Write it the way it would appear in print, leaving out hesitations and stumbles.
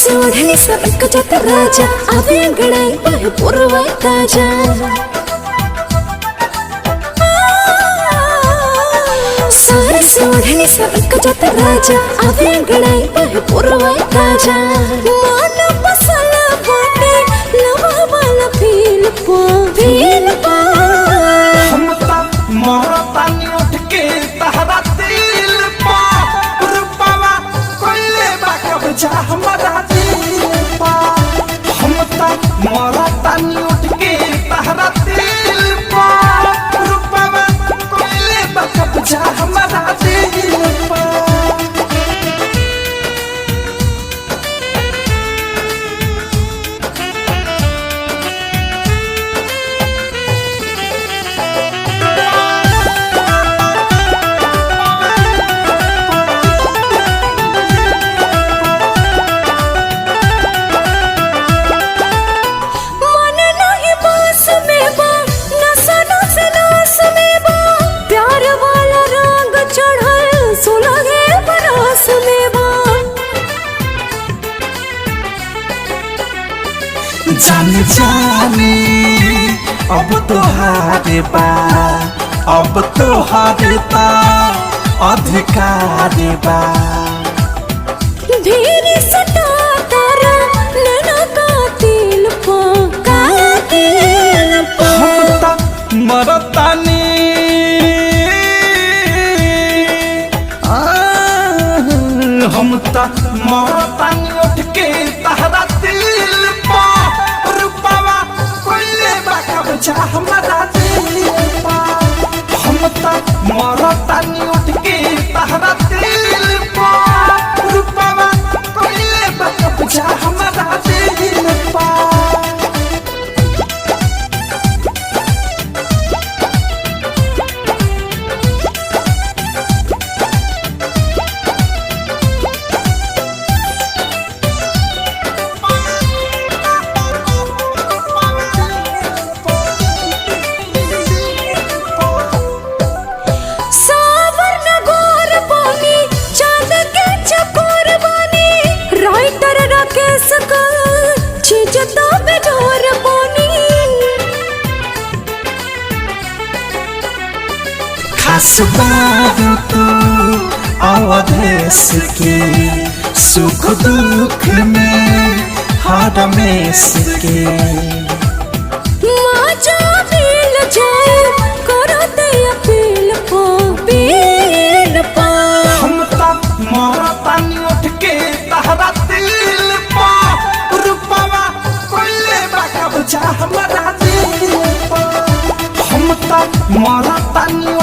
सोढ़नी सब कजत राजा आवे अंगड़ाई बह पुरवाई ताजा सारे सोढ़नी सब कजत राजा आवे अंगड़ाई बह पुरवाई ताजा मन पसला बाटे लवा वाला फील पा हम ता मरतानी उठ के तहरा दिल पा रुपावा कोइले बा कब्जा हमारा दिल पा हम ता मरतानी उठ के तहरा दिल पा रुपावा कोइले बा कब्जा हमारा दिल पा जाने जाने अब तो हारे बा अब तो हारे बा अधिकार बा धीरे सटा तारा नैना कातिल पा हम ता मरतानी हम ता मरतानी उठ के तहरा दिल पा रुपावा कोइले बा कब्जा हमारा दिल पा हम ता मरतानी उठ के तहरा दिल पा रुपावा कोइले बा कब्जा हमारा दिल पा खास बात तू अवधेश के सुख दुख में हरमेश के हम ता मरतानी उठ के तहरा दिल पा रुपावा कोइले बा कब्जा हमारा दिल पा हम ता मरतानी